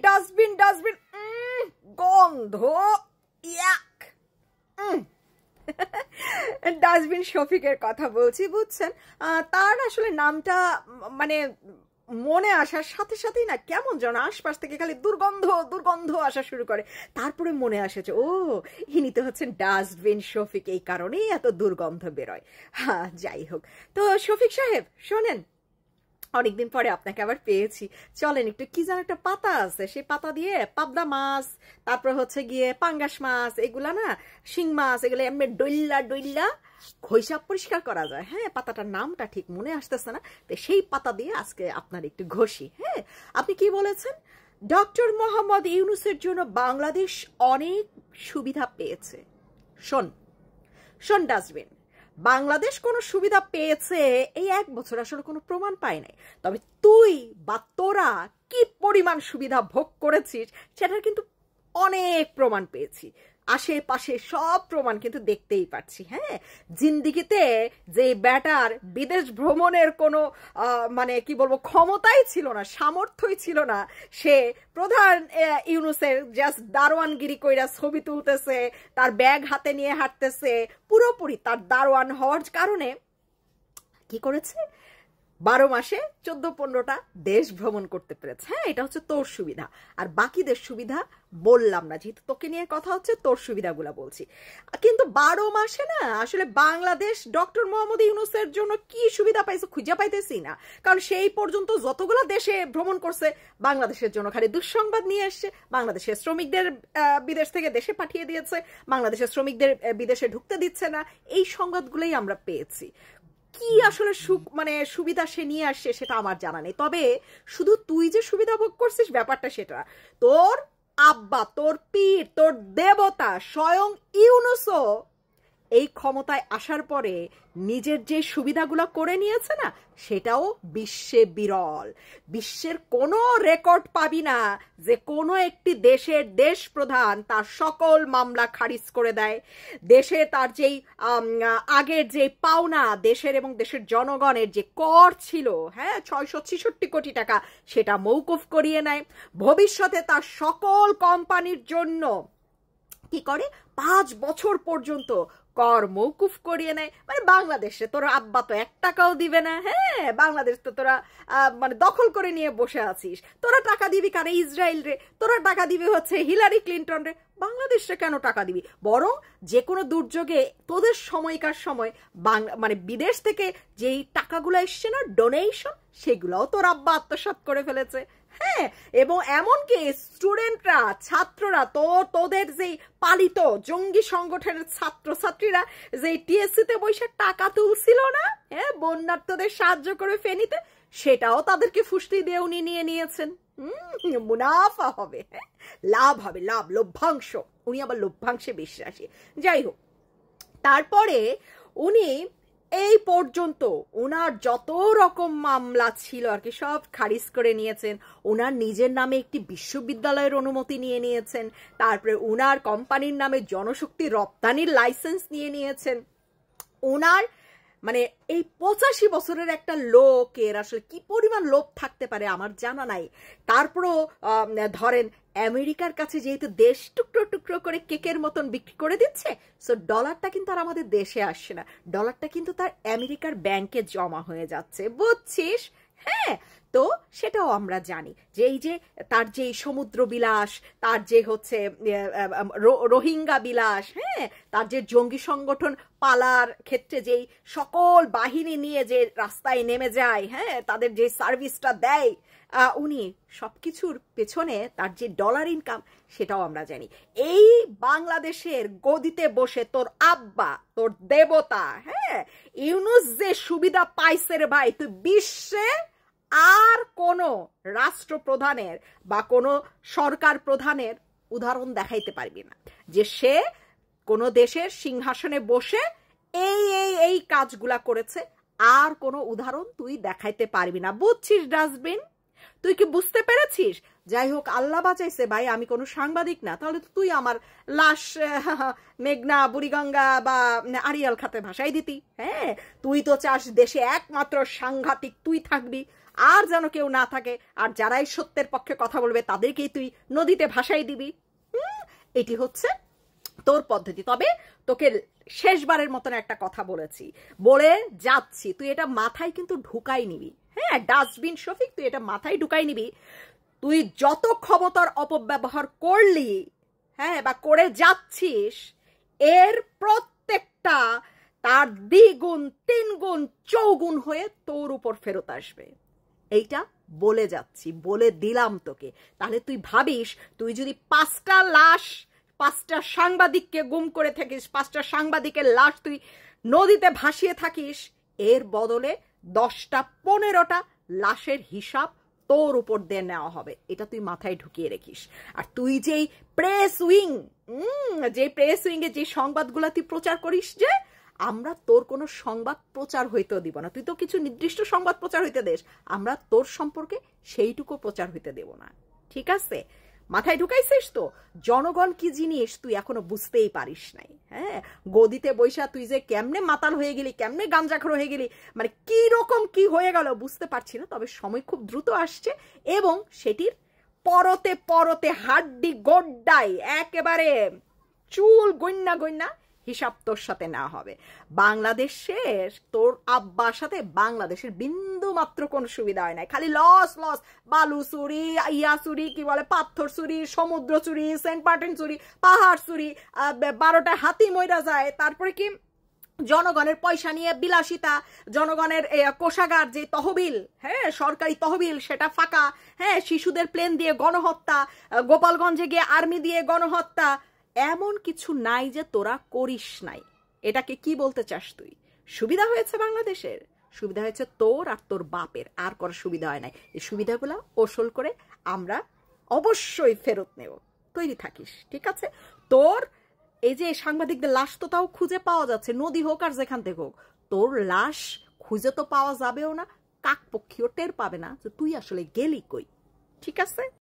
Dustbin dustbin গন্ধ ইয়াক। Dustbin শফিকের কথা বলছি, বুঝছেন? তার আসলে নামটা মানে মনে আসার সাথে সাথেই না কেমন যেন আশপাশ থেকে খালি দুর্গন্ধ দুর্গন্ধ আসা শুরু করে। তারপরে মনে আসেছে ও ইনি তো হচ্ছেন ডাস্টবিন শফিক, এই কারণেই এত দুর্গন্ধ বেরোয়। হ্যাঁ, যাই হোক। তো শফিক সাহেব শোনেন, অনেকদিন পরে আপনাকে আবার পেয়েছি, চলেন একটু কি যেন একটা পাতা আছে, সেই পাতা দিয়ে পাবদা মাছ, তারপর হচ্ছে গিয়ে পাঙ্গাস মাছ, এগুলা না শিং মাছ, এগুলো এমনি ডইল্লা ডইল্লা খৈসাব পরিষ্কার করা যায়। হ্যাঁ, পাতাটার নামটা ঠিক মনে আসতেছে না, তো সেই পাতা দিয়ে আজকে আপনার একটু ঘষি। হ্যাঁ, আপনি কি বলেছেন? ডক্টর মোহাম্মদ ইউনূসের জন্য বাংলাদেশ অনেক সুবিধা পেয়েছে। শোন শোন ডাস্টবিন, বাংলাদেশ কোনো সুবিধা পেয়েছে এই 1 বছর আসলে কোনো প্রমাণ পায় নাই, তবে তুই বা তোরা কি পরিমাণ সুবিধা ভোগ করেছিস সেটার কিন্তু অনেক প্রমাণ পেয়েছি। আশেপাশে সব প্রমাণ কিন্তু দেখতেই পাচ্ছি। হ্যাঁ, জিন্দিগিতে যে ব্যাটার বিদেশ ভ্রমণের কোনো মানে কি বলবো ক্ষমতাই ছিল না, সামর্থ্যই ছিল না, সে প্রধান ইউনূসের জাস্ট দারোয়ানগিরি কইরা ছবি তুলতেছে, তার ব্যাগ হাতে নিয়ে হাঁটতেছে, পুরোপুরি তার দারোয়ান হওয়ার কারণে কি করেছে 12 মাসে 14-15টা দেশ ভ্রমণ করতে পেরেছে। হ্যাঁ, এটা হচ্ছে তোর সুবিধা। আর বাকিদের সুবিধা বললাম না, যেহেতু তোকে নিয়ে কথা হচ্ছে তোর সুবিধাগুলা বলছি। কিন্তু 12 মাসে না আসলে বাংলাদেশ ডক্টর মোহাম্মদ ইউনূসের জন্য কি সুবিধা পাইছে খুঁজে পাইতেছি না, কারণ সেই পর্যন্ত যতগুলো দেশে ভ্রমণ করছে বাংলাদেশের জন্য খালি দুঃসংবাদ নিয়ে এসছে। বাংলাদেশের শ্রমিকদের বিদেশ থেকে দেশে পাঠিয়ে দিয়েছে, বাংলাদেশের শ্রমিকদের বিদেশে ঢুকতে দিচ্ছে না, এই সংবাদগুলোই আমরা পেয়েছি। কি আসলে মানে সুবিধা সে নিয়ে আসছে সেটা আমার জানা নেই, তবে শুধু তুই যে সুবিধা ভোগ করছিস ব্যাপারটা সেটা, তোর আব্বা, তোর পীর, তোর দেবতা স্বয়ং ইউনূসও এই ক্ষমতায় আসার পরে নিজের যে সুবিধাগুলো করে নিয়েছে না, সেটাও বিশ্বে বিরল। বিশ্বের কোনো রেকর্ড পাবি না যে কোনো একটি দেশের দেশ প্রধান তার সকল মামলা খারিজ করে দেয়, দেশে তার যেই আগের যে পাওনা দেশের এবং দেশের জনগণের যে কর ছিল, হ্যাঁ 666 কোটি টাকা, সেটা মৌকুফ করিয়ে নেয়। ভবিষ্যতে তার সকল কোম্পানির জন্য কি করে 5 বছর পর্যন্ত কর মৌকুফ করিয়ে নেয়। মানে বাংলাদেশে তোরা আব্বা তো 1 টাকাও দিবে না। হ্যাঁ, বাংলাদেশ তো তোরা মানে দখল করে নিয়ে বসে আছিস। তোরা টাকা দিবি কারে? ইসরায়েল রে। তোরা টাকা দিবি হচ্ছে হিলারি ক্লিন্টন রে। বাংলাদেশে কেন টাকা দিবি? বরং যে কোনো দুর্যোগে তোদের সময়কার সময় মানে বিদেশ থেকে যেই টাকাগুলো এসছে না ডোনেশন, সেগুলোও তোর আব্বা আত্মসাৎ করে ফেলেছে। হ্যাঁ, এবং এমনকি স্টুডেন্টরা, ছাত্ররা, তোদের যেই পালিত জঙ্গি সংগঠনের ছাত্রছাত্রীরা যে টিএসসিতে বসে টাকা তুলছিল না, হ্যাঁ বন্যার্তদের সাহায্য করে ফেনীতে, সেটাও তাদেরকে ফুসলি দিয়ে উনি নিয়ে নিয়েছেন। মুনাফা হবে, লাভ হবে, লাভ, লভ্যাংশ। উনি আবার লভ্যাংশে বিশ্বাসী। যাই হোক, তারপরে উনি এই পর্যন্ত ওনার যত রকম মামলা ছিল আর কি সব খারিজ করে নিয়েছেন। ওনার নিজের নামে একটি বিশ্ববিদ্যালয়ের অনুমতি নিয়ে নিয়েছেন, তারপরে ওনার কোম্পানির নামে জনশক্তি রপ্তানির লাইসেন্স নিয়ে নিয়েছেন। ওনার মানে এই 85 বছরের একটা লোকের আসলে কি পরিমাণ লোভ থাকতে পারে আমার জানা নাই। তারপরও ধরেন আমেরিকার কাছে যেহেতু দেশ টুকরো টুকরো করে কেকের মতন বিক্রি করে দিচ্ছে, সো ডলারটা কিন্তু আর আমাদের দেশে আসছে না, ডলারটা কিন্তু তার আমেরিকার ব্যাংকে জমা হয়ে যাচ্ছে, বুঝছিস? হ্যাঁ, তো সেটাও আমরা জানি যে এই যে তার যে সমুদ্র বিলাস, তার যে হচ্ছে রোহিঙ্গা বিলাস, হ্যাঁ তার যে জঙ্গি সংগঠন পালার ক্ষেত্রে যেই সকল বাহিনী নিয়ে যে রাস্তায় নেমে যায়, হ্যাঁ তাদের যে সার্ভিসটা দেয়, উনি সবকিছুর পেছনে তার যে ডলার ইনকাম সেটাও আমরা জানি। এই বাংলাদেশের গদিতে বসে তোর আব্বা, তোর দেবতা, হ্যাঁ ইউনূস যে সুবিধা পাইছে রে ভাই, তুই বিশ্বে আর কোনো রাষ্ট্রপ্রধানের বা কোনো সরকার প্রধানের উদাহরণ দেখাইতে পারবি না যে সে কোনো দেশের সিংহাসনে বসে এই এই এই কাজগুলা করেছে। আর কোনো উদাহরণ তুই দেখাইতে পারবি না, বুঝছিস ডাস্টবিন? তুই কি বুঝতে পেরেছিস? যাই হোক, আল্লাহ বাঁচাইছে ভাই, আমি কোনো সাংবাদিক না, তাহলে তো তুই আমার লাশ মেঘনা, বুড়িগঙ্গা বা আড়িয়াল খাতে ভাসাই দিতি। হ্যাঁ, তুই তো চাস দেশে একমাত্র সাংঘাতিক তুই থাকবি, আর যেন কেউ না থাকে, আর যারাই সত্যের পক্ষে কথা বলবে তাদেরকেই তুই নদীতে ভাসাই দিবি। এটি হচ্ছে তোর পদ্ধতি। তবে তোকে শেষবারের মতন একটা কথা বলেছি, বলে যাচ্ছি, তুই এটা মাথায় কিন্তু ঢুকাই নিবি। হ্যাঁ, ডাস্টবিন শফিক, তুই এটা মাথায় ঢুকাই নিবি। তুই যত ক্ষমতার অপব্যবহার করলি, হ্যাঁ, বা করে যাচ্ছিস, এর প্রত্যেকটা তার দ্বিগুণ, তিনগুণ, চৌগুণ হয়ে তোর উপর ফেরত আসবে। এইটা বলে যাচ্ছি, বলে দিলাম তোকে। তাহলে তুই ভাবিস, তুই যদি 5টা লাশ, 5টা সাংবাদিককে গুম করে থাকিস, 5টা সাংবাদিকের লাশ তুই নদীতে ভাসিয়ে থাকিস, এর বদলে 10টা 15টা লাশের হিসাব তোর উপর দিয়ে নেওয়া হবে। এটা তুই মাথায় ঢুকিয়ে রেখিস। আর তুই যেই প্রেস উইং, যে প্রেস উইংয়ে যে সংবাদগুলো তুই প্রচার করিস, যে আমরা তোর কোনো সংবাদ প্রচার হইতেও দিব না, তুই তো কিছু নির্দিষ্ট সংবাদ প্রচার হইতে দেস, আমরা তোর সম্পর্কে সেইটুকু প্রচার হইতে দেব না। ঠিক আছে? মাথায় ঢুকাইছিস তো? জনগণ কি জিনিস তুই এখনো বুঝতেই পারিস নাই। হ্যাঁ, গদিতে বৈশা তুই যে কেমনে মাতাল হয়ে গেলি, কেমনে গাঞ্জাখোর হয়ে গেলি, মানে কি রকম কি হয়ে গেল বুঝতে পারছি না। তবে সময় খুব দ্রুত আসছে এবং সেটির পরতে পরতে হাড্ডি গোড্ডায় একেবারে চুল গন্যা গন্যা হিসাব তোর সাথে না হবে। বাংলাদেশের তোর আব্বার সাথে বাংলাদেশের বিন্দু মাত্র কোনো সুবিধা হয় নাই, খালি লস লস। বালু চুরি, ইয়া চুরি, কি বলে পাথর চুরি, সমুদ্র চুরি, সেন্ট মার্টিন চুরি, পাহাড় চুরি, 12টা হাতি মইরা যায়। তারপরে কি জনগণের পয়সা নিয়ে বিলাসিতা, জনগণের কোষাগার যে তহবিল, হ্যাঁ, সরকারি তহবিল, সেটা ফাঁকা। হ্যাঁ, শিশুদের প্লেন দিয়ে গণহত্যা, গোপালগঞ্জে গিয়ে আর্মি দিয়ে গণহত্যা। এমন কিছু নাই যে তোরা করিস নাই। এটাকে কি বলতে চাস তুই? সুবিধা হয়েছে বাংলাদেশের? সুবিধা হয়েছে তোর আর তোর বাপের, আর করার সুবিধা হয় নাই। এই সুবিধাগুলা ওসল করে আমরা অবশ্যই ফেরত নেব। তৈরি থাকিস, ঠিক আছে? তোর এই যে সাংবাদিকদের লাশ তো তাও খুঁজে পাওয়া যাচ্ছে, নদী হোক আর যেখান থেকে হোক, তোর লাশ খুঁজে তো পাওয়া যাবেও না, কাকপক্ষীও টের পাবে না যে তুই আসলে গেলি কই। ঠিক আছে?